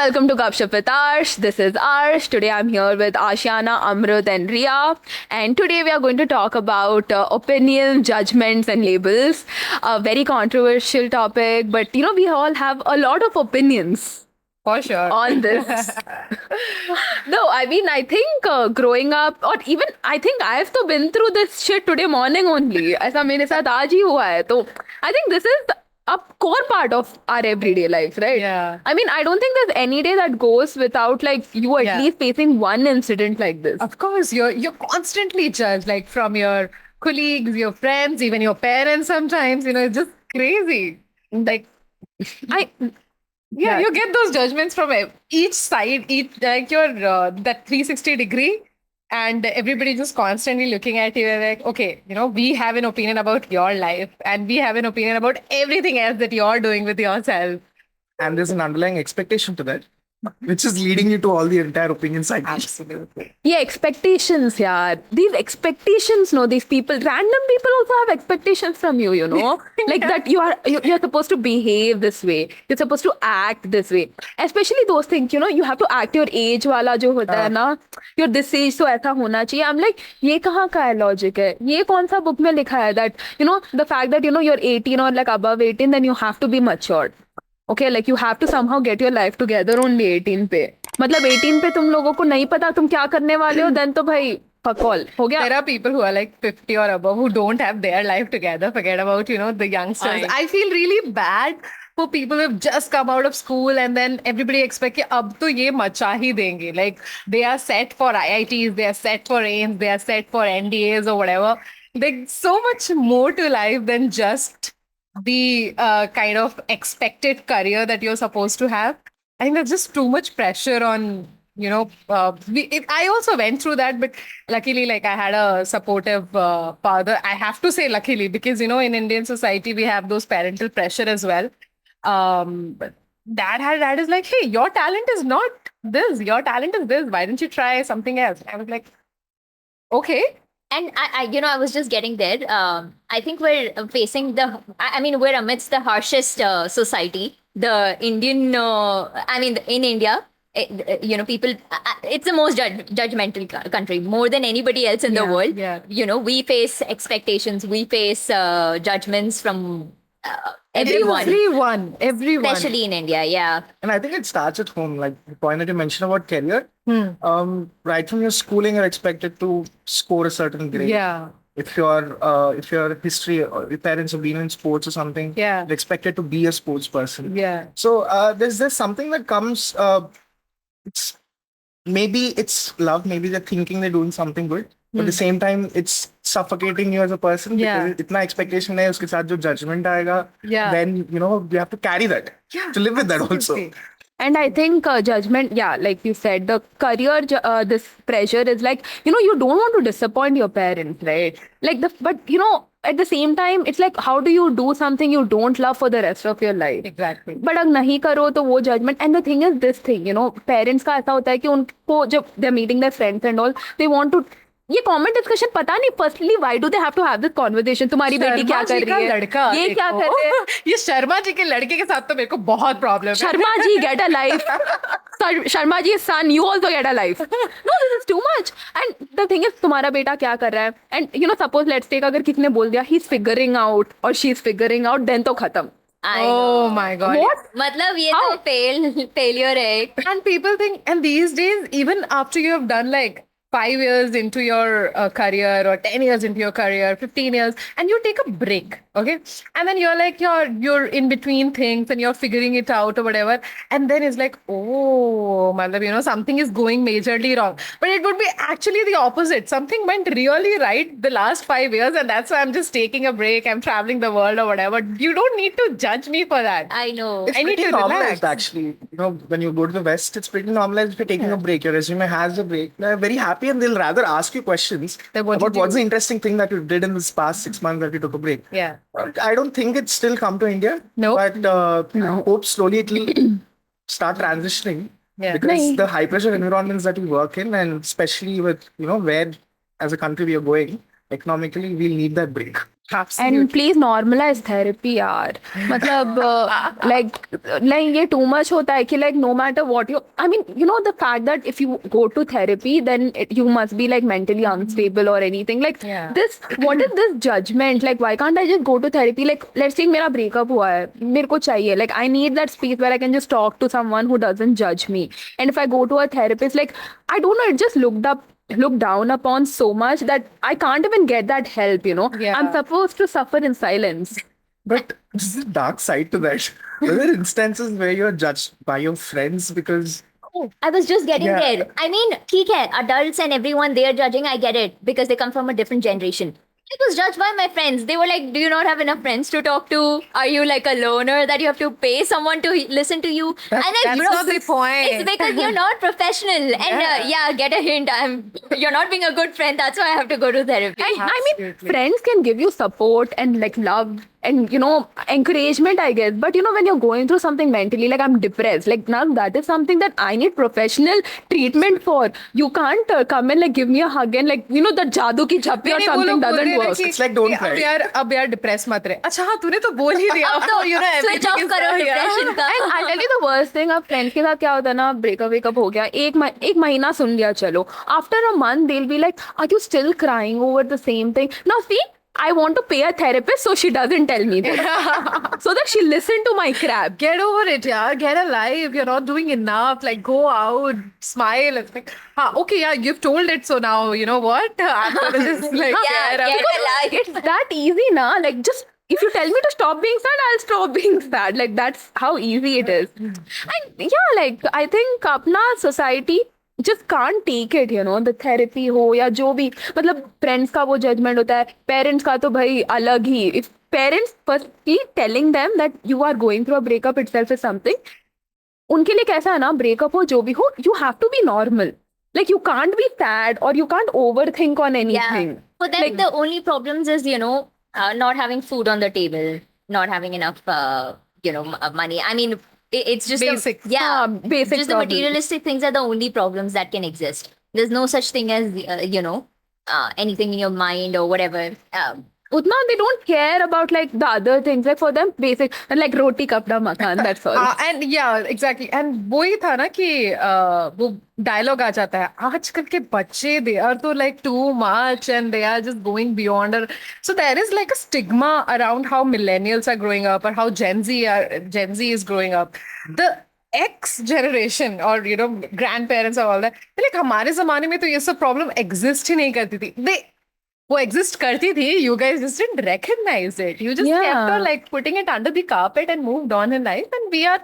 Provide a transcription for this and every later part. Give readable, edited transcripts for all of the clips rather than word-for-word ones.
welcome to Gupshupp with Arsh. This is Arsh. Today I'm here with Ashiana, Amruth and Riya. And today we are going to talk about opinions, judgments and labels. A very controversial topic, but we all have a lot of opinions. For sure. On this. No, I think growing up, or even I think I've to been through this shit today morning only. ऐसा मेरे साथ आज ही हुआ है. तो I think this is a core part of our everyday life, right? Yeah. I mean, I don't think there's any day that goes without you at least facing one incident like this. Of course, you're constantly judged, like from your colleagues, your friends, even your parents sometimes, it's just crazy. Like, you get those judgments from each side, your that 360 degree, and everybody just constantly looking at you like, okay, we have an opinion about your life and we have an opinion about everything else that you're doing with yourself. And there's an underlying expectation to that, which is leading you to all the entire opinion cycle. Absolutely. Yeah, expectations, yeah. These expectations, these people, random people also have expectations from you, like that you're supposed to behave this way. You're supposed to act this way. Especially those things, you have to act your age wala jo hota hai na. Your this age so aisa hona chahiye. I'm like, ye kahan ka hai logic hai? Ye kaun sa book mein likha hai that, the fact that, you're 18 or above 18, then you have to be matured. Okay, you have to somehow get your life together only 18 पे. मतलब 18 पे तुम लोगों को नहीं पता तुम क्या करने वाले हो, then तो भाई fuck all. हो गया. There are people who are like 50 or above who don't have their life together. Forget about, the youngsters. I feel really bad for people who have just come out of school and then everybody expects कि अब तो ये मचा ही देंगे. Like they are set for IITs, they are set for AIMS, they are set for NDAs or whatever. There's so much more to life than just the kind of expected career that you're supposed to have. I think there's just too much pressure on, I also went through that, but luckily, I had a supportive father. I have to say luckily, because, in Indian society, we have those parental pressure as well. But dad is like, hey, your talent is not this. Your talent is this. Why don't you try something else? I was like, okay. And I was just getting there. I think we're facing we're amidst the harshest society. The Indian, in India, people, it's the most judgmental country, more than anybody else in the world. Yeah. We face expectations, we face judgments from everyone. Everyone. Especially in India, yeah. And I think it starts at home. Like the point that you mentioned about career, right from your schooling, you're expected to score a certain grade. Yeah. If your history or your parents have been in sports or something, you're expected to be a sports person. Yeah. So there's something that comes. Maybe it's love. Maybe they're thinking they're doing something good. But at the same time, it's suffocating you as a person. Yeah. Because itna expectation hai, uske saath jo judgment aayega, then, you have to carry that. To live with that also. And I think judgment, like you said, the career, this pressure is you don't want to disappoint your parents, right? But at the same time, it's like, how do you do something you don't love for the rest of your life? Exactly. But अगर नहीं करो तो वो judgment. And the thing is this thing, parents का ऐसा होता है कि उनको जब they're meeting their friends and all, they want to. ये कॉमन डिस्कशन पता नहीं firstly why do they have to have this conversation तुम्हारी बेटी क्या कर रही है लड़का ये क्या कर रहे हैं ये शर्मा जी के लड़के के साथ तो मेरे को बहुत प्रॉब्लम है Sharma ji get a life Sharma ji son you also get a life no this is too much and the thing is तुम्हारा बेटा क्या कर रहा है एंड सपोज लेट्स टेक अगर किसी ने बोल दिया ही इज फिगरिंग आउट और she is figuring out then तो खत्म Oh my God. What? मतलब ये तो failure है. And people think, and these days, even after you have done 5 years into your career or 10 years into your career, 15 years, and you take a break, okay? And then you're in between things and you're figuring it out or whatever. And then it's like, oh, something is going majorly wrong. But it would be actually the opposite. Something went really right the last 5 years and that's why I'm just taking a break. I'm traveling the world or whatever. You don't need to judge me for that. I know. It's I need pretty to normalized, relax. actually. When you go to the West, it's pretty normalized if you're taking a break. Your resume has a break. They're very happy and they'll rather ask you questions about what's the interesting thing that you did in this past 6 months that you took a break. Yeah. I don't think it's still come to India. No. But hope slowly it will start transitioning. Yeah. Because the high pressure environments that we work in, and especially with, where as a country we are going, economically, we'll need that break. Absolutely. And please normalize therapy, yaar. मतलब like ये too much होता है कि like no matter what you, I mean, you know, the fact that if you go to therapy, then you must be like mentally unstable or anything. Like this, what is this judgment? Like why can't I just go to therapy? Like let's say मेरा breakup हुआ है, मेरे को चाहिए. Like I need that space where I can just talk to someone who doesn't judge me. And if I go to a therapist, like I don't know, it just looked down upon so much that I can't even get that help, you know. I'm supposed to suffer in silence. But there's a dark side to that. Were there instances where you're judged by your friends because I was just getting there. I mean, theek hai, adults and everyone, they are judging. I get it because they come from a different generation. I was judged by my friends. They were like, do you not have enough friends to talk to? Are you like a loner that you have to pay someone to listen to you? That's not the point. It's because you're not professional. And get a hint. You're not being a good friend. That's why I have to go to therapy. And I mean, friends can give you support and like love and, you know, encouragement, I guess. But, you know, when you're going through something mentally, like I'm depressed, like now that is something that I need professional treatment for. You can't come and like give me a hug and like, you know, that jadu ki chappi or something doesn't work. It's like don't cry. अब यार depressed मत रहे. अच्छा हाँ तूने तो बोल ही दिया. अब तो you know Switch off करो depression का. And I'll tell you the worst thing, अब friends के साथ क्या होता है ना, breakup हो गया, एक महीना सुन लिया चलो. After a month, they'll be like, are you still crying over the same thing? Now see, I want to pay a therapist so she doesn't tell me this. So that she listen to my crap. Get over it, yeah. Get a life. You're not doing enough. Like, go out, smile. It's like, okay, yeah, you've told it. So now, you know what? I'm gonna just like, get a life. It's that easy, na? Like, just if you tell me to stop being sad, I'll stop being sad. Like, that's how easy it is. And yeah, like, I think apna society just can't take it, you know, the therapy हो या जो भी, मतलब friends का वो judgment होता है, parents का तो भाई अलग ही. If parents firstly telling them that you are going through a breakup itself is something, उनके लिए कैसा है ना, breakup हो जो भी हो, you have to be normal. Like you can't be sad or you can't overthink on anything. Yeah. For them, like, the only problems is, you know, not having food on the table, not having enough, money. I mean, it's just basic. Basic just the materialistic things are the only problems that can exist. There's no such thing as, anything in your mind or whatever. Utna, they don't care about like the other things. Like for them, basic, like roti, kapda, makan, that's all. And yeah, exactly. And वही था ना कि वो dialogue आ जाता है. आजकल के बच्चे, they are तो like too much and they are just going beyond. So there is like a stigma around how millennials are growing up or how Gen Z is growing up. The X generation or you know grandparents or all that. Like हमारे ज़माने में तो ये सब problem exist ही नहीं करती थी. वो exist करती थी, you guys just didn't recognize it. You just kept on like putting it under the carpet and moved on in life, and we are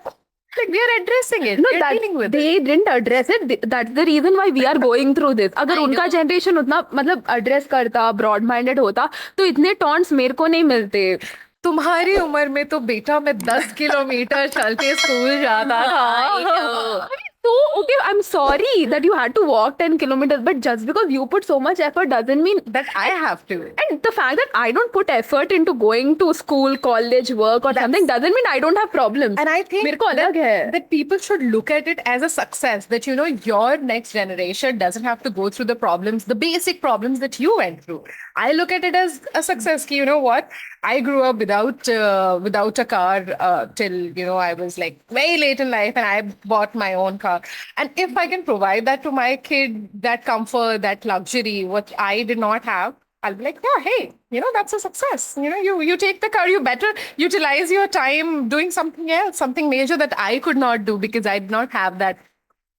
addressing it. No, we're dealing with they didn't address it. That's the reason why we are going through this. अगर उनका generation उतना मतलब address करता, broad-minded होता, तो इतने taunts मेरे को नहीं मिलते. तुम्हारी उम्र में तो बेटा मैं 10 किलोमीटर चल के स्कूल जाता था. So, okay, I'm sorry that you had to walk 10 kilometers, but just because you put so much effort doesn't mean that I have to. And the fact that I don't put effort into going to school, college, work or something doesn't mean I don't have problems. And I think that people should look at it as a success, that, you know, your next generation doesn't have to go through the problems, the basic problems that you went through. I look at it as a success. You know what? I grew up without a car till, you know, I was like very late in life and I bought my own car. And if I can provide that to my kid, that comfort, that luxury, what I did not have, I'll be like, yeah, hey, you know, that's a success. You know, you take the car, you better utilize your time doing something else, something major that I could not do because I did not have that.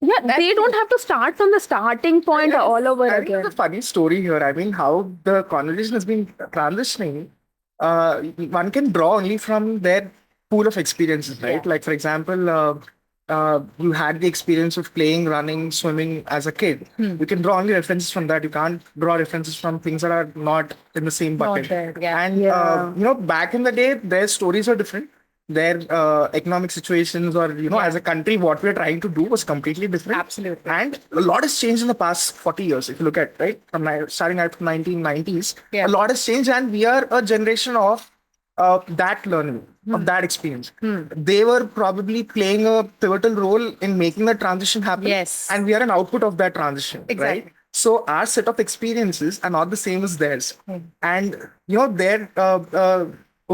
Yeah, they don't have to start from the starting point all over again. It's a funny story here. I mean, how the conversation has been transitioning. One can draw only from their pool of experiences, right? Yeah. Like, for example, you had the experience of playing, running, swimming as a kid. You can draw only references from that. You can't draw references from things that are not in the same bucket. And, you know, back in the day, their stories were different. Their economic situations or, you know, as a country, what we're trying to do was completely different. Absolutely. And a lot has changed in the past 40 years, if you look at, right? Starting out from 1990s, a lot has changed and we are a generation of that learning, of that experience. They were probably playing a pivotal role in making the transition happen. Yes. And we are an output of that transition, right? So our set of experiences are not the same as theirs, and their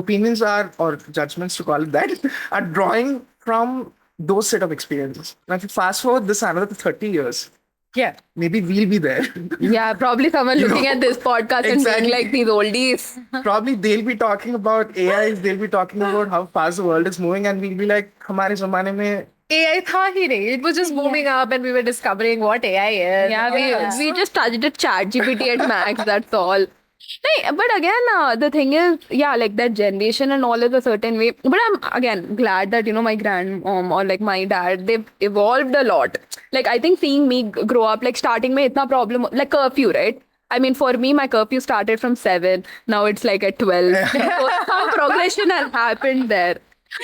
opinions are, or judgments to call it that, are drawing from those set of experiences. Now, if you fast forward this another 30 years, Yeah. maybe we'll be there. Yeah, probably someone looking at this podcast and being like, these oldies. Probably they'll be talking about AIs, they'll be talking about how fast the world is moving, and we'll be like, हमारे ज़माने में AI tha hi nahi. It was just moving up and we were discovering what AI is. Yeah, we just touched it ChatGPT at max, that's all. Hey, but again, the thing is, yeah, like that generation and all is a certain way. But I'm again glad that, my grandmom or like my dad, they've evolved a lot. Like, I think seeing me grow up, like starting mein itna problem, like curfew, right? I mean, for me, my curfew started from 7. Now it's like at 12. So some progression has happened there.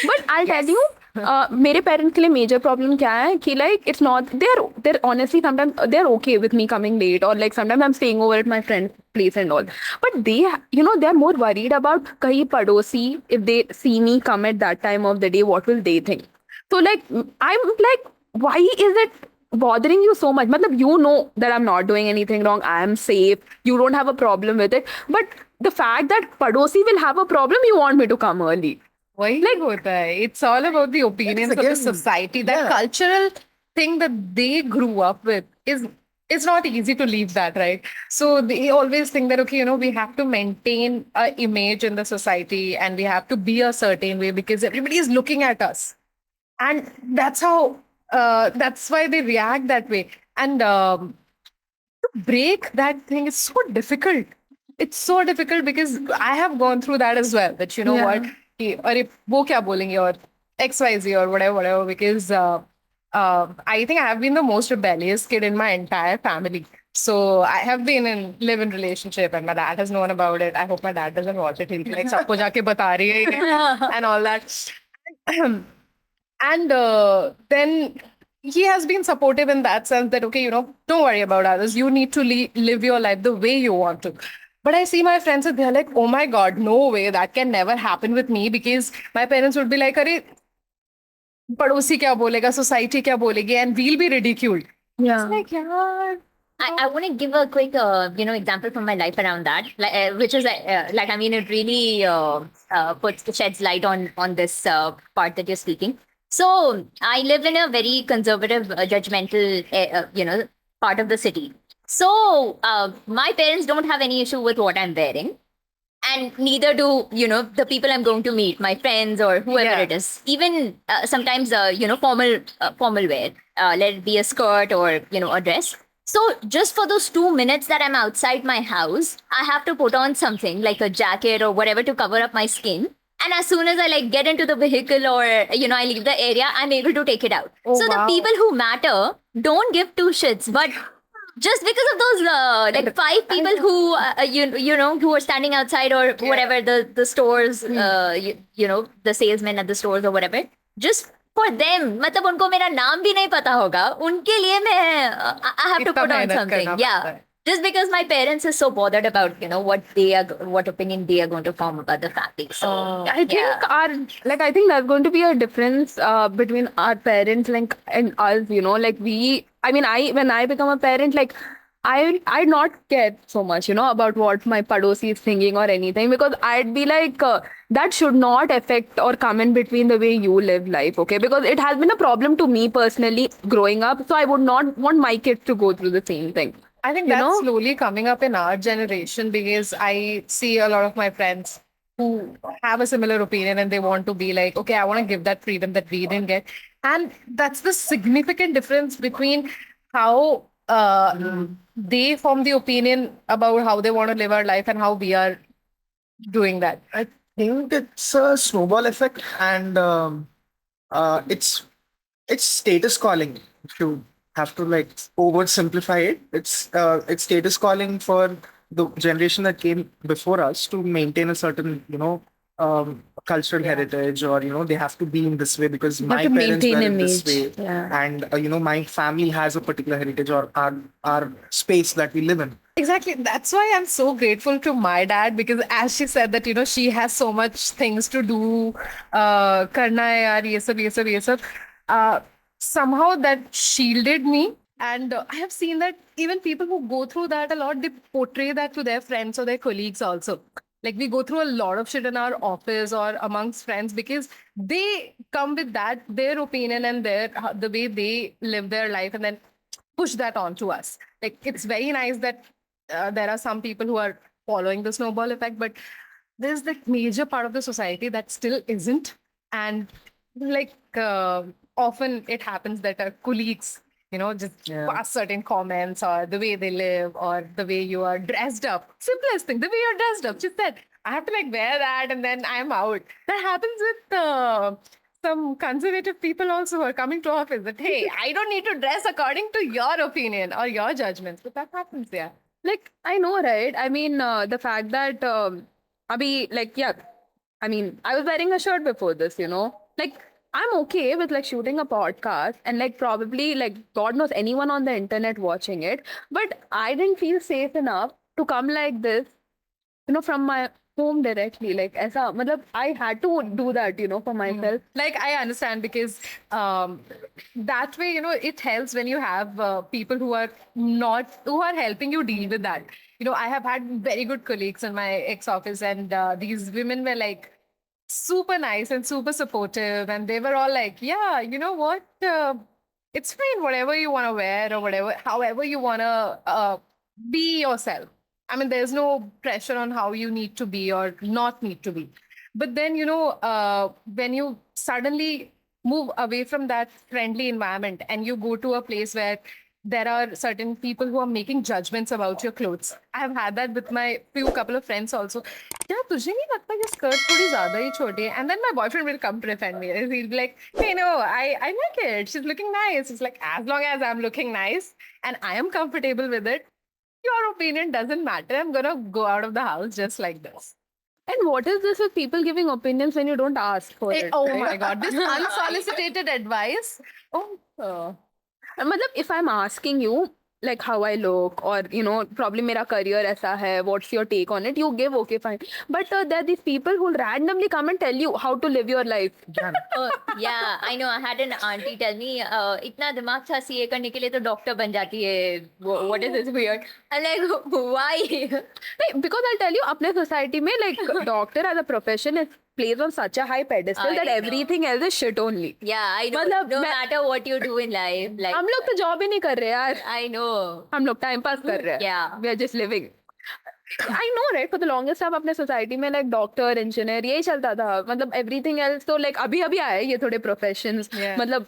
But I'll tell you, मेरे parents के लिए major problem क्या है कि like it's not there honestly sometimes they are okay with me coming late और like sometimes I am staying over at my friends place and all but they they are more worried about कहीं पड़ोसी if they see me come at that time of the day what will they think so like I am like why is it bothering you so much matlab you know that I'm not doing anything wrong, I am safe, you don't have a problem with it, but the fact that padosi will have a problem, you want me to come early. Like, it's all about the opinions of the society. That cultural thing that they grew up with it's not easy to leave that, right? So they always think that, okay, we have to maintain an image in the society and we have to be a certain way because everybody is looking at us. And that's how, that's why they react that way. And to break that thing is so difficult. It's so difficult because I have gone through that as well. That, what? अरे वो क्या बोलेंगे और XYZ or whatever because I think I have been the most rebellious kid in my entire family. So I have been in live-in relationship and my dad has known about it. I hope my dad doesn't watch it. He'll be like सबको जाके बता रही है and all that. And then he has been supportive in that sense that, okay, don't worry about others. You need to live your life the way you want to. But I see my friends and they're like, oh my God, no way, that can never happen with me because my parents would be like, अरे पड़ोसी क्या बोलेगा, society क्या बोलेगी, and we'll be ridiculed. Yeah. It's like, yeah. I want to give a quick, example from my life around that, which is I mean, it really sheds light on this part that you're speaking. So I live in a very conservative, judgmental, part of the city. So my parents don't have any issue with what I'm wearing. And neither do, the people I'm going to meet, my friends or whoever it is. Even sometimes, formal wear, let it be a skirt or, a dress. So just for those 2 minutes that I'm outside my house, I have to put on something like a jacket or whatever to cover up my skin. And as soon as I get into the vehicle or, I leave the area, I'm able to take it out. Oh, so the people who matter don't give two shits. But just because of those 5 people who who are standing outside or whatever the stores, the salesmen at the stores or whatever, just for them, मतलब उनको मेरा नाम भी नहीं पता होगा, उनके लिए मैं I have to put on something. Yeah. Just because my parents are so bothered about, what opinion they are going to form about the family. So I think I think there's going to be a difference between our parents and us, when I become a parent, I not care so much, about what my padosi is thinking or anything, because I'd be like, that should not affect or come in between the way you live life, okay? Because it has been a problem to me personally growing up, so I would not want my kids to go through the same thing. I think that's slowly coming up in our generation because I see a lot of my friends who have a similar opinion and they want to be like, okay, I want to give that freedom that we didn't get. And that's the significant difference between how they form the opinion about how they want to live our life and how we are doing that. I think it's a snowball effect and it's status calling. If you have to oversimplify it, it's status calling for the generation that came before us to maintain a certain cultural heritage, or they have to be in this way because my parents were in this way, and my family has a particular heritage or our space that we live in. Exactly. That's why I'm so grateful to my dad because as she said that, she has so much things to do, karna hai yaar, ye sab. Somehow that shielded me And I have seen that even people who go through that a lot, they portray that to their friends or their colleagues also. Like we go through a lot of shit in our office or amongst friends because they come with that, their opinion and the way they live their life, and then push that on to us. Like it's very nice that there are some people who are following the snowball effect, but there's the major part of the society that still isn't. And like often it happens that our colleagues, just pass certain comments or the way they live or the way you are dressed up. Simplest thing, the way you're dressed up. Just that I have to like wear that and then I'm out. That happens with some conservative people also who are coming to office that, hey, I don't need to dress according to your opinion or your judgments. But that happens, yeah. Like, I know, right? I mean, the fact that, Abhi, like, yeah, I mean, I was wearing a shirt before this, Like, I'm okay with like shooting a podcast and like probably like God knows anyone on the internet watching it. But I didn't feel safe enough to come like this, from my home directly. Like, aisa, matlab, I had to do that, for myself. Like I understand because that way, it helps when you have people who are helping you deal with that. I have had very good colleagues in my ex office, and these women were like super nice and super supportive, and they were all like, yeah, you know what, it's fine, whatever you want to wear or whatever, however you want to be yourself. I mean, there's no pressure on how you need to be or not need to be. But then, when you suddenly move away from that friendly environment and you go to a place where there are certain people who are making judgments about your clothes. I have had that with my couple of friends also. Yeah, तुझे नहीं लगता ये skirt थोड़ी ज़्यादा ही छोटी है? And then my boyfriend will come to defend me. He'll be like, hey, no, I like it. She's looking nice. It's like, as long as I'm looking nice and I am comfortable with it, your opinion doesn't matter. I'm gonna go out of the house just like this. And what is this with people giving opinions when you don't ask for it? Oh my God, this unsolicited advice. Matlab, if I'm asking you like how I look or probably मेरा career ऐसा है, what's your take on it, you give okay fine, but there are these people who randomly come and tell you how to live your life. Yeah, I know. I had an auntie tell me, इतना दिमाग था CA करने के लिए तो doctor बन जाती है. What is this weird? I'm like, why? Because I'll tell you, अपने society में like doctor as a profession is placed on such a high pedestal that everything else is shit only. Yeah, I know. No matter what you do in life, like हम लोग तो job ही नहीं कर रहे यार. I know. हम लोग time pass कर रहे हैं. Yeah. We are just living. I know, right? For the longest time अपने society में like doctor, engineer यही चलता था. मतलब everything else तो like अभी आए ये थोड़े professions. Yeah. मतलब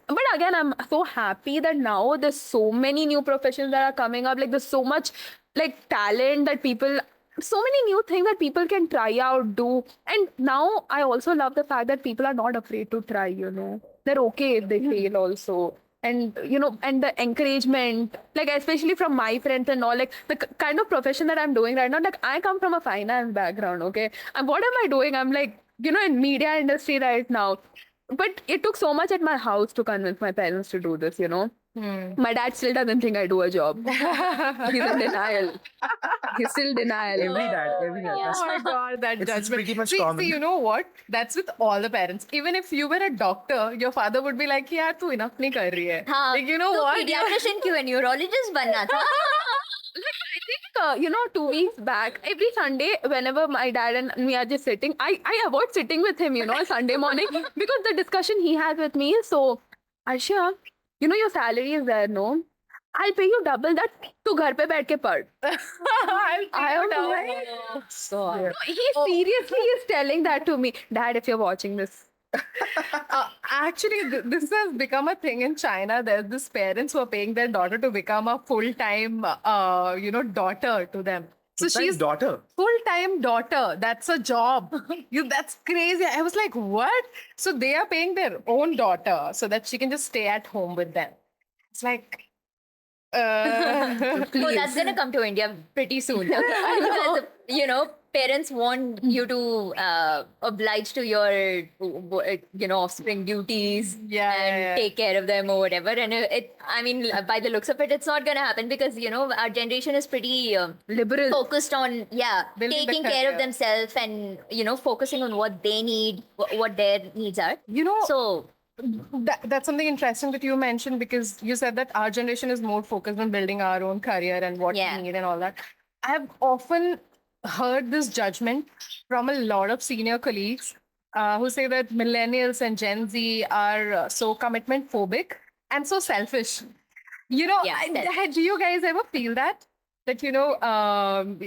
but again I'm so happy that now there's so many new professions that are coming up. Like there's so much like talent that people. So many new things that people can try out, do. And now I also love the fact that people are not afraid to try, They're okay if they fail also. And, and the encouragement, like especially from my friends and all, like the kind of profession that I'm doing right now, like I come from a finance background, okay? And what am I doing? I'm like, in media industry right now. But it took so much at my house to convince my parents to do this, My dad still doesn't think I do a job. He's in denial. He's still denial. Every dad. Oh my God, that It's judgment. pretty much common. See, you know what? That's with all the parents. Even if you were a doctor, your father would be like, "यार तू enough नहीं कर रही है." हाँ, Like, you know तो what? pediatrician क्यों है? Neurologist बनना था. I think, 2 weeks back, every Sunday, whenever my dad and me are just sitting, I avoid sitting with him, on Sunday morning because the discussion he has with me is so, Arshiya, your salary is there, no? I'll pay you double that. तू घर पे बैठ के पढ़. I don't know. So, He seriously is telling that to me. Dad, if you're watching this. Actually, this has become a thing in China. There's this parents who are paying their daughter to become a full-time, daughter to them. So she's daughter. Full-time daughter. That's a job. That's crazy. I was like, what? So they are paying their own daughter so that she can just stay at home with them. It's like, oh, that's gonna come to India pretty soon. Because, parents want you to oblige to your, offspring duties and take care of them or whatever. And I mean, by the looks of it, it's not gonna happen because, our generation is pretty liberal, focused on, taking care of themselves and, focusing on what they need, what their needs are. So That's something interesting that you mentioned, because you said that our generation is more focused on building our own career and what Yeah. we need and all that. I have often heard this judgment from a lot of senior colleagues who say that millennials and Gen Z are so commitment phobic and so selfish. Yeah, Do you guys ever feel that? That,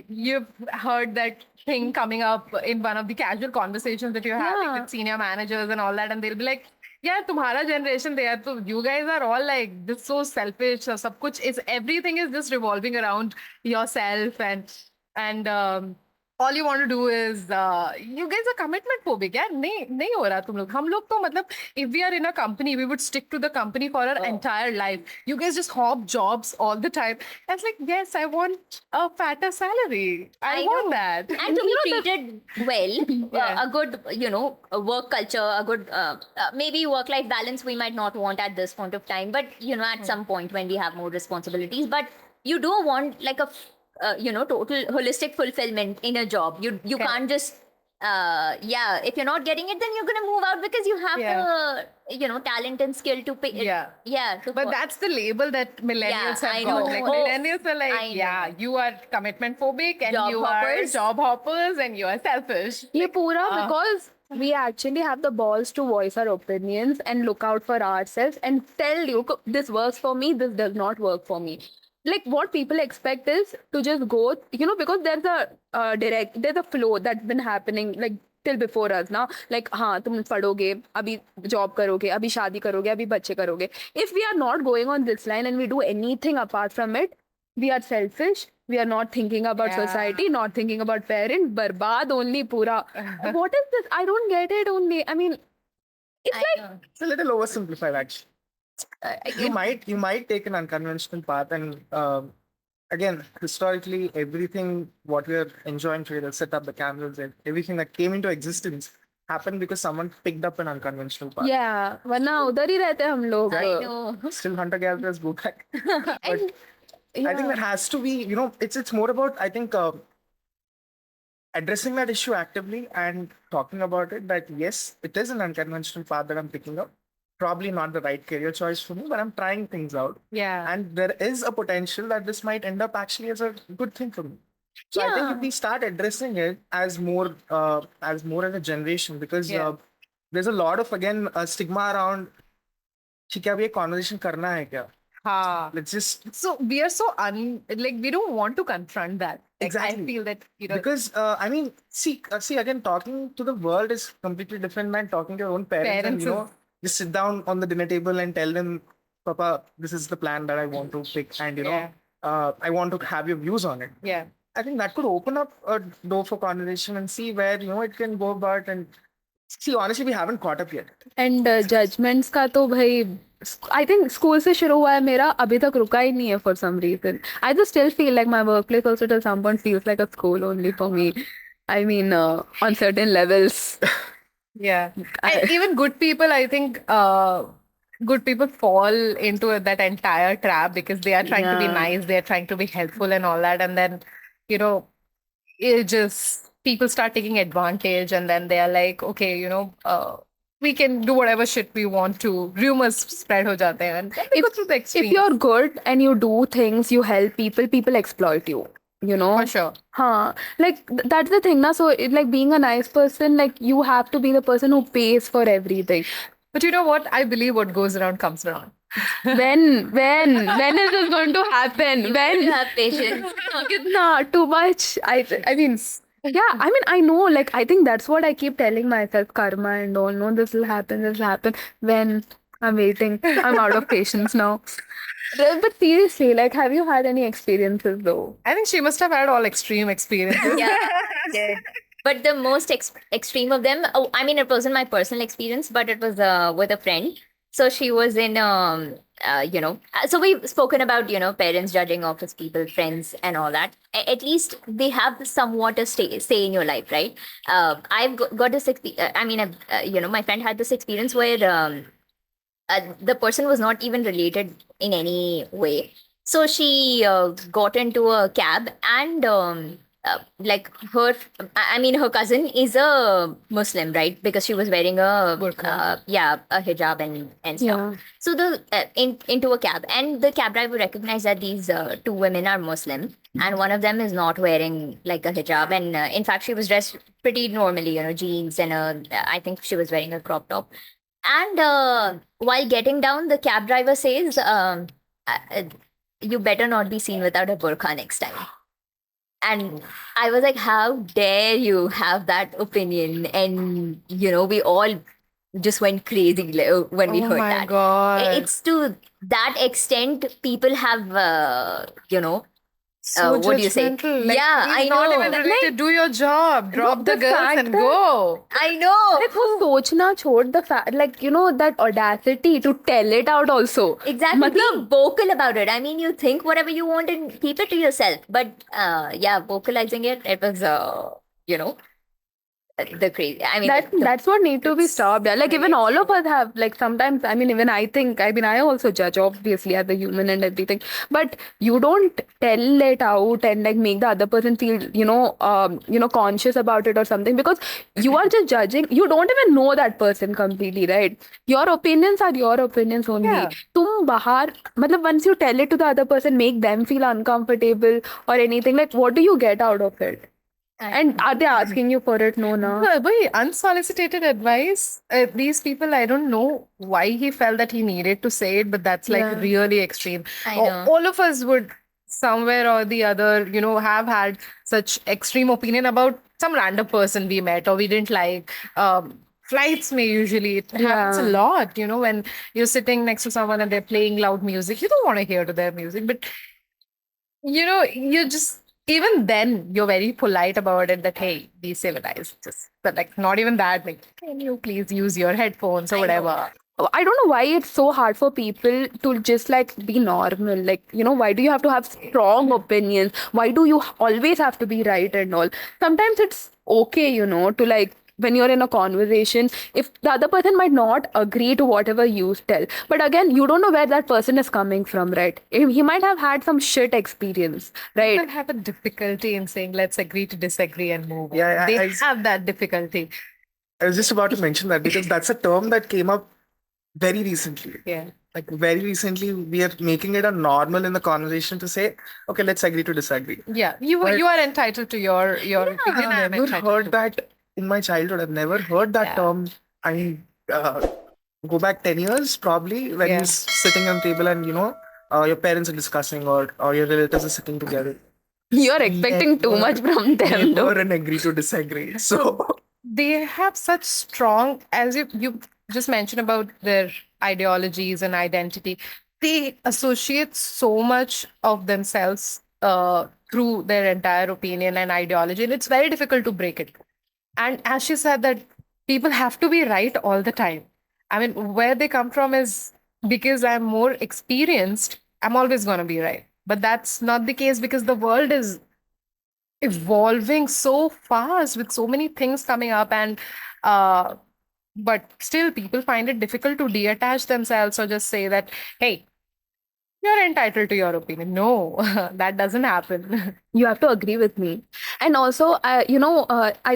you've heard that thing coming up in one of the casual conversations that you're having Yeah. with senior managers and all that, and they'll be like, yeah, tumhara generation there, so you guys are all like this so selfish, or sab kuch is, everything is just revolving around yourself, and all you want to do is you guys are commitment phobic. Yeah, nahi ho raha tum log. Hum log to matlab, if we are in a company, we would stick to the company for our entire life. You guys just hop jobs all the time. I was like, yes, I want a fatter salary. I want know. that. And to be treated well, Yeah. a good, a work culture, a good, maybe work-life balance we might not want at this point of time, but, at some point when we have more responsibilities, but you do want like a, total holistic fulfillment in a job. You Correct. can't just, if you're not getting it, then you're going to move out because you have the, talent and skill to pay. Yeah. To But that's the label that millennials Yeah, I have got. know. Like, Oh, millennials are I like, know. yeah, you are commitment phobic, and Job you hoppers. are job hoppers, and you are selfish. ये पूरा because we actually have the balls to voice our opinions and look out for ourselves and tell you this works for me, this does not work for me. Like what people expect is to just go, because there's a there's a flow that's been happening like till before us now. Like हाँ तुम पढ़ोगे, अभी job करोगे, अभी शादी करोगे, अभी बच्चे करोगे. If we are not going on this line and we do anything apart from it, we are selfish. We are not thinking about Yeah. society, not thinking about parents. Barbad only pura. What is this? I don't get it only. I mean, it's I like know. It's a little oversimplified, actually. You might take an unconventional path, and again, historically, everything what we are enjoying today, the setup, the cameras, and everything that came into existence happened because someone picked up an unconventional path. yeah, वरना उधर ही रहते हम लोग. I know. Still, hunter gatherers go back. And I think that has to be, it's more about, I think, addressing that issue actively and talking about it. That yes, it is an unconventional path that I'm picking up. Probably not the right career choice for me, but I'm trying things out. Yeah. And there is a potential that this might end up actually as a good thing for me. So I think if we start addressing it as more as a generation, because there's a lot of again stigma around कि क्या अभी ये conversation करना है क्या? Let's just So we are so like, we don't want to confront that. Like, Exactly. I feel that, because I mean, see again, talking to the world is completely different than talking to your own parents, and Parents just sit down on the dinner table and tell them, Papa, this is the plan that I want to pick, and I want to have your views on it. yeah. I think that could open up a door for conversation and see where it can go about. And see, honestly, we haven't caught up yet. and judgments का तो भाई I think school से शुरू हुआ है मेरा, अभी तक रुका ही नहीं है for some reason. I just still feel like my workplace also till some point feels like a school only for me. I mean, on certain levels. Yeah. And even good people, I think good people fall into that entire trap because they are trying to be Yeah. nice, they're trying to be helpful and all that. And then, it just, people start taking advantage, and then they are like, okay, we can do whatever shit we want to. Rumors spread ho jate hain. And then they go through the If extremes. you're good and you do things, you help people, people exploit you. For sure. Like that's the thing, na. So like being a nice person, like you have to be the person who pays for everything. But you know what? I believe what goes around comes around. When is this going to happen? When? You have patience. Kitna, too much. I mean, yeah, I mean, I know, like, I think that's what I keep telling myself, karma and all. No, this will happen. When? I'm waiting. I'm out of patience now. But seriously, like, have you had any experiences though? I think she must have had all extreme experiences. Yeah. But the most extreme of them, I mean, it wasn't my personal experience, but it was with a friend. So she was in, so we've spoken about, parents judging office people, friends, and all that. At least they have somewhat a say in your life, right? I've got this, my friend had this experience where the person was not even related in any way. So she got into a cab and like her cousin is a Muslim, right? Because she was wearing a a hijab and stuff. Yeah. So into a cab, and the cab driver recognized that these two women are Muslim, and one of them is not wearing like a hijab, and in fact she was dressed pretty normally, jeans and I think she was wearing a crop top. And while getting down, the cab driver says, "You better not be seen without a burqa next time." And I was like, how dare you have that opinion? And, we all just went crazy when we heard that. God. It's to that extent people have, So what do you say? judgmental. Like, Yeah, he's I not know. even ready to do your job. Drop the girls fact and that- go. I know. Like, वो सोचना छोड़ the fact, like, that audacity to tell it out also. Exactly. Being vocal about it. I mean, you think whatever you want and keep it to yourself. But vocalizing it was, the crazy. I mean, That's what need to be stopped. Yeah. Like, even all of us have, like, sometimes, I mean, even I think, I also judge, obviously, as a human and everything, but you don't tell it out and like make the other person feel, conscious about it or something, because you are just judging. You don't even know that person completely, right? Your opinions are your opinions only. Yeah. तुम बाहर, मतलब once you tell it to the other person, make them feel uncomfortable or anything, like, what do you get out of it? And are they asking you for it? No, no. Boy, unsolicited advice. These people, I don't know why he felt that he needed to say it, but that's like really extreme. I know. All of us would somewhere or the other, have had such extreme opinion about some random person we met or we didn't like. Flights may usually, it happens a lot, when you're sitting next to someone and they're playing loud music. You don't want to hear to their music, but you just, even then you're very polite about it, that hey, be civilized, but like not even that, like, can you please use your headphones or whatever. I don't know why it's so hard for people to just like be normal. Like, why do you have to have strong opinions? Why do you always have to be right and all? Sometimes it's okay, to like, when you're in a conversation, if the other person might not agree to whatever you tell, but again, you don't know where that person is coming from, right? He might have had some shit experience, right? People have a difficulty in saying let's agree to disagree and move on. Yeah, They have that difficulty. I was just about to mention that because that's a term that came up very recently. Yeah. Like very recently, we are making it a normal in the conversation to say, okay, let's agree to disagree. Yeah, you are entitled to your opinion. I've never heard that in my childhood. I've never heard that term. I mean, go back 10 years probably when you're sitting on the table and your parents are discussing or your relatives are sitting together. You're expecting too much from them, though. Never and agree to disagree. So they have such strong, as you just mentioned about their ideologies and identity, they associate so much of themselves through their entire opinion and ideology, and it's very difficult to break it. And as she said, that people have to be right all the time. I mean, where they come from is because I'm more experienced, I'm always going to be right. But that's not the case, because the world is evolving so fast with so many things coming up, and but still people find it difficult to detach themselves or just say that, hey, you're entitled to your opinion. No, that doesn't happen. You have to agree with me. And also, I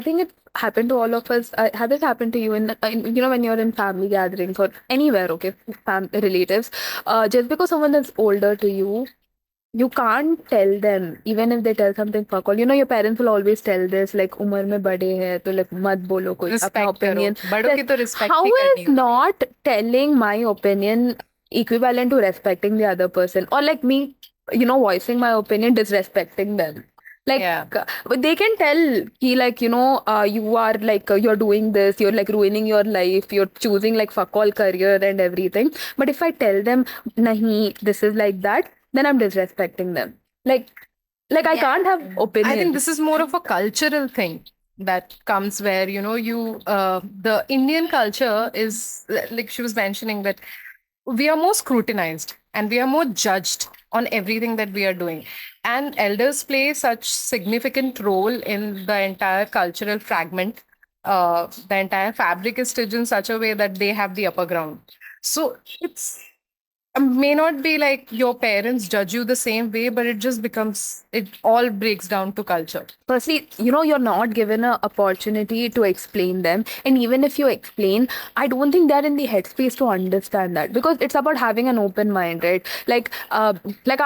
think it happened to all of us. Has it happened to you when you're in family gatherings or anywhere, okay, relatives, just because someone is older to you, you can't tell them, even if they tell something fuck all. Your parents will always tell this, like, umar mein bade hai, to like, mat bolo koi apna opinion. Badon ki to respect How hi karni is not telling my opinion equivalent to respecting the other person? Or like me, voicing my opinion, disrespecting them. Like, they can tell, like, you are like, you're doing this, you're like ruining your life, you're choosing like fuck all career and everything. But if I tell them, nahi, this is like that, then I'm disrespecting them. Like I can't have opinion. I think this is more of a cultural thing that comes where, the Indian culture is, like she was mentioning, that we are more scrutinized and we are more judged on everything that we are doing. And elders play such significant role in the entire cultural fragment. The entire fabric is stitched in such a way that they have the upper ground. So it's may not be like your parents judge you the same way, but it all breaks down to culture. Firstly, you're not given an opportunity to explain them. And even if you explain, I don't think they're in the headspace to understand that, because it's about having an open mind, right? Like our, like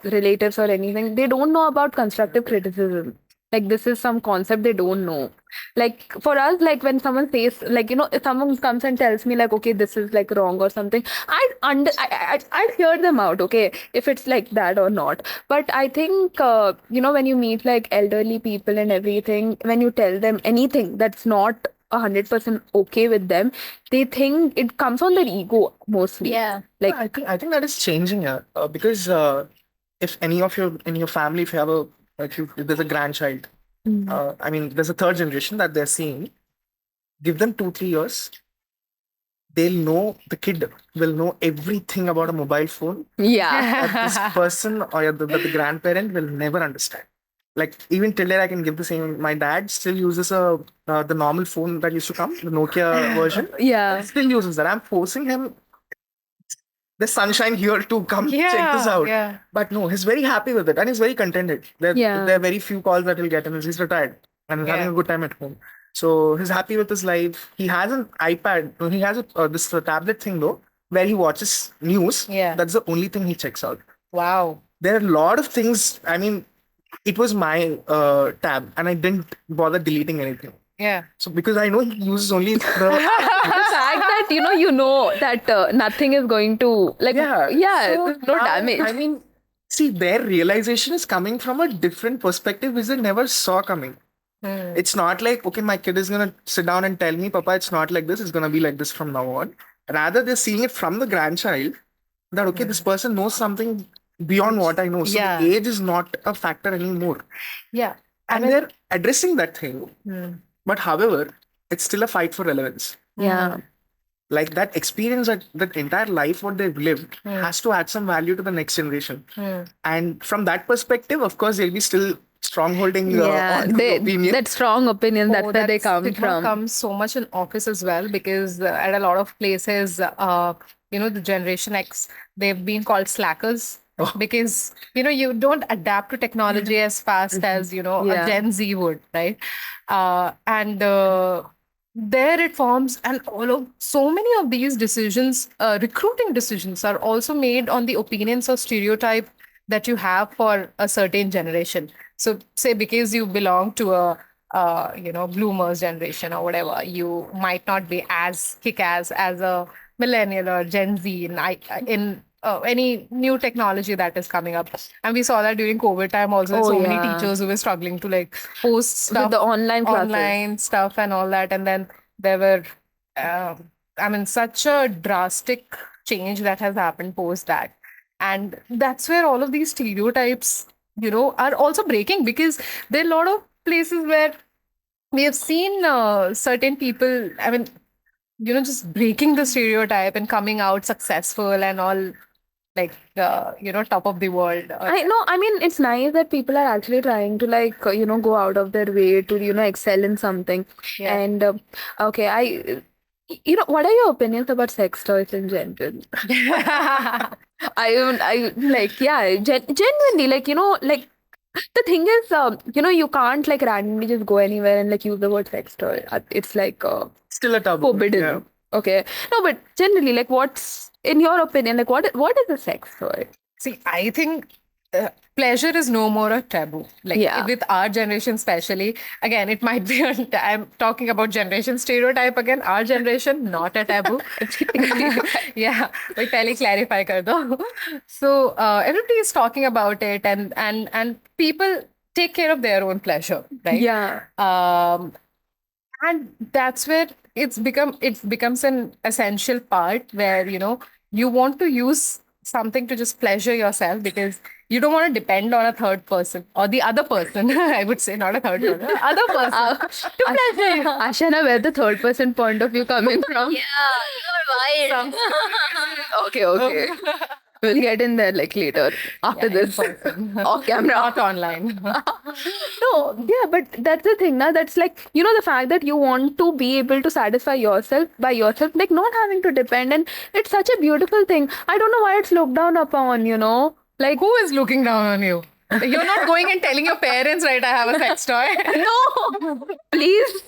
relatives or anything, they don't know about constructive criticism. Like, this is some concept they don't know. Like, for us, like, when someone says, like, if someone comes and tells me, like, okay, this is like wrong or something, I'd hear them out, okay, if it's like that or not. But I think, when you meet like elderly people and everything, when you tell them anything that's not 100% okay with them, they think it comes on their ego mostly. Yeah. Like, I think that is changing, because if any of your in your family, if you have if there's a grandchild, I mean, there's a third generation that they're seeing. Give them 2-3 years, the kid will know everything about a mobile phone yeah. that this person or that the grandparent will never understand. Like, even till date, I can give the same. My dad still uses the normal phone that used to come, the Nokia version. Yeah. Still uses that. I'm forcing him. There's sunshine here to come check this out. Yeah. But no, he's very happy with it and he's very contented. There are very few calls that he'll get, and he's retired and he's having a good time at home. So he's happy with his life. He has an iPad. He has this tablet thing though, where he watches news. Yeah. That's the only thing he checks out. Wow. There are a lot of things. I mean, it was my tab, and I didn't bother deleting anything. Yeah. So because I know he uses only the The fact that you know that nothing is going to so, no now, damage. I mean, see, their realization is coming from a different perspective which they never saw coming. It's not like, okay, my kid is gonna sit down and tell me, Papa, it's not like this, it's gonna be like this from now on. Rather, they're seeing it from the grandchild that, okay, this person knows something beyond what I know. So Yeah. the age is not a factor anymore. Yeah. And they're addressing that thing. But however, it's still a fight for relevance. Yeah. Like, that experience, that entire life what they've lived has to add some value to the next generation. And from that perspective, of course, they'll be still strongholding on the opinion. That strong opinion, that's where they come from. Comes so much in office as well, because at a lot of places, the Generation X, they've been called slackers. Because you don't adapt to technology as fast as a Gen Z would, right? And there it forms, and so many of these decisions, recruiting decisions, are also made on the opinions or stereotype that you have for a certain generation. So say because you belong to a bloomers generation or whatever, you might not be as kick-ass as a millennial or Gen Z in any new technology that is coming up. And we saw that during COVID time also. Many teachers who were struggling to like post stuff with the online classes. Online stuff and all that. And then there were, such a drastic change that has happened post that. And that's where all of these stereotypes, are also breaking, because there are a lot of places where we have seen certain people, just breaking the stereotype and coming out successful and all, like, top of the world. I know. I mean, it's nice that people are actually trying to go out of their way to, excel in something. Yeah. And, okay, what are your opinions about sex toys in general? Genuinely, the thing is, you can't randomly just go anywhere and use the word sex toy. It's Still a taboo. Forbidden. Yeah. Okay. No, but generally, what's in your opinion? What is a sex toy? See, I think pleasure is no more a taboo. With our generation especially, again, it might be, I'm talking about generation stereotype again, our generation, not a taboo. Yeah, but clarify kar do. So everybody is talking about it, and people take care of their own pleasure, right? Yeah. And that's where it becomes an essential part where, you want to use something to just pleasure yourself, because you don't want to depend on a third person or the other person. I would say, not a third person, other person to pleasure you. Ashiana, where the third person point of view coming from? Yeah, you're wild. Okay. We'll get in there like later after this off camera. Not online. No, yeah, but that's the thing now. That's like, the fact that you want to be able to satisfy yourself by yourself, like not having to depend. And it's such a beautiful thing. I don't know why it's looked down upon, Like, Who is looking down on you? You're not going and telling your parents, right, I have a sex toy. no, please.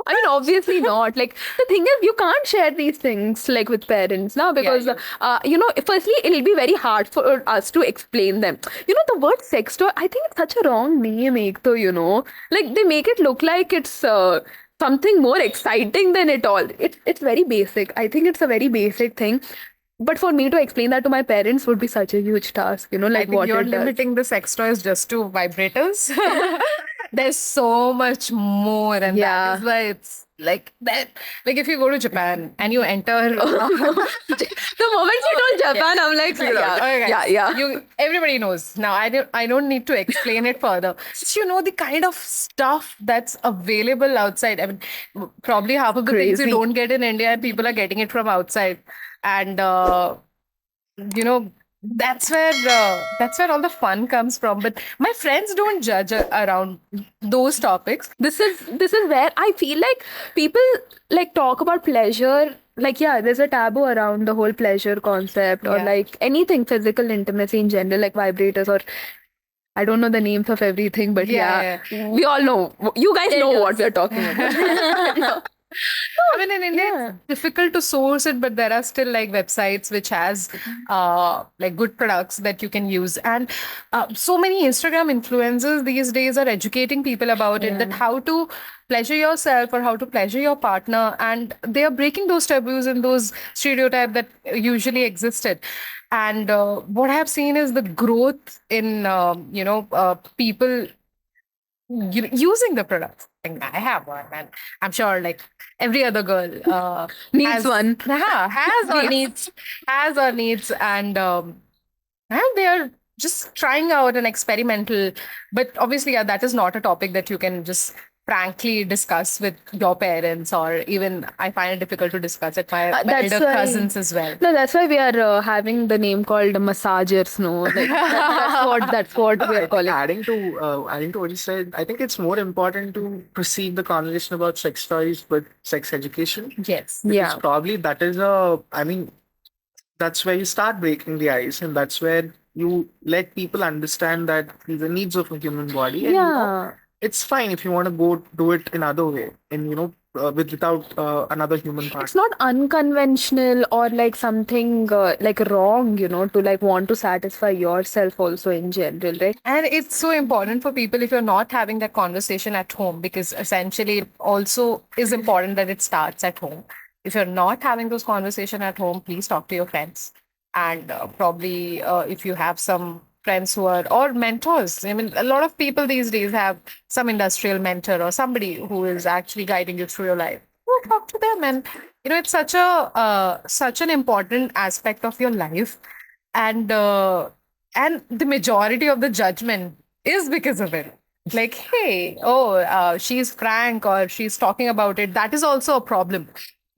I mean, obviously not. Like, the thing is, you can't share these things like with parents now because, firstly, it'll be very hard for us to explain them. The word sex toy, I think it's such a wrong name, Ekto, Like, they make it look like it's something more exciting than it all. It's very basic. I think it's a very basic thing. But for me to explain that to my parents would be such a huge task, like I think what you're it does. limiting the sex toys just to vibrators. There's so much more, and that is why it's like that. Like if you go to Japan and you enter, The moment you told Japan, I'm like, yeah. Everybody knows now. I don't need to explain it further. Just the kind of stuff that's available outside. I mean, probably half of the things you don't get in India, and people are getting it from outside, and that's where all the fun comes from. But my friends don't judge around those topics. This is where I feel like people like talk about pleasure. Like, there's a taboo around the whole pleasure concept or like anything physical intimacy in general, like vibrators or I don't know the names of everything, but we all know. You guys know what we're talking about. I mean, in India, it's difficult to source it, but there are still like websites which has like good products that you can use. And so many Instagram influencers these days are educating people about it, that how to pleasure yourself or how to pleasure your partner. And they are breaking those taboos and those stereotypes that usually existed. And what I have seen is the growth in, people using the products. I have one, and I'm sure like every other girl needs one. Has or needs, and they are just trying out an experimental. But obviously, that is not a topic that you can just frankly discuss with your parents, or even I find it difficult to discuss it with my elder cousins as well. No, that's why we are having the name called massagers. No, like, that's what we are calling. Adding to what you said, I think it's more important to proceed the conversation about sex toys with sex education. Yes, because probably that is that's where you start breaking the ice, and that's where you let people understand that these are needs of a human body. And, it's fine if you want to go do it in other way, and without another human partner. It's not unconventional or like something like wrong, to like want to satisfy yourself also in general, right? And it's so important for people if you're not having that conversation at home, because essentially it also is important that it starts at home. If you're not having those conversations at home, please talk to your friends. And probably if you have some friends who are, or mentors. I mean, a lot of people these days have some industrial mentor or somebody who is actually guiding you through your life. Well, talk to them, and it's such an important aspect of your life, and the majority of the judgment is because of it. Like, hey, she's frank or she's talking about it. That is also a problem.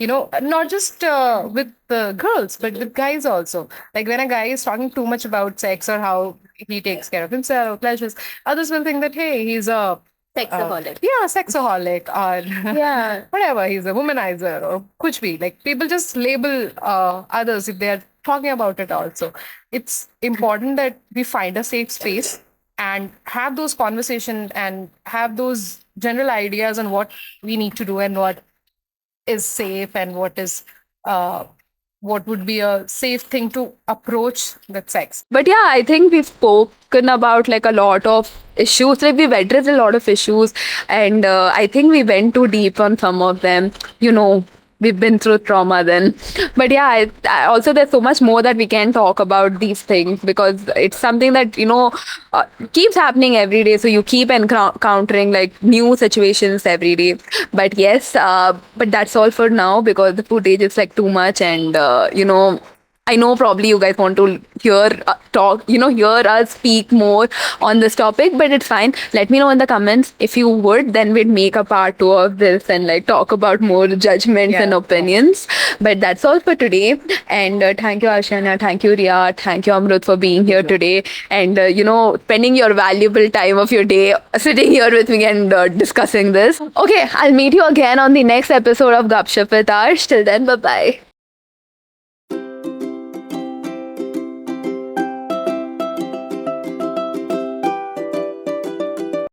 Not just with the girls, but with guys also. Like when a guy is talking too much about sex or how he takes care of himself, pleasures, others will think that, hey, he's a sexaholic. Sexaholic or whatever. He's a womanizer or kuch bhi. Like people just label others if they are talking about it also. It's important that we find a safe space and have those conversations and have those general ideas on what we need to do and what is safe and what would be a safe thing to approach with sex. But I think we've spoken about like a lot of issues. Like we've addressed a lot of issues, and I think we went too deep on some of them. We've been through trauma then. But I also there's so much more that we can talk about these things, because it's something that, keeps happening every day. So you keep encountering like new situations every day. But yes, but that's all for now, because the footage is like too much, and, I know probably you guys want to hear us speak more on this topic, but it's fine. Let me know in the comments if you would. Then we'd make a part 2 of this and like talk about more judgments and opinions. But that's all for today. And thank you, Ashiana. Thank you, Ria. Thank you, Amrut, for being here today. And, spending your valuable time of your day sitting here with me and discussing this. Okay, I'll meet you again on the next episode of Gupshupp with Arsh. Till then, bye-bye.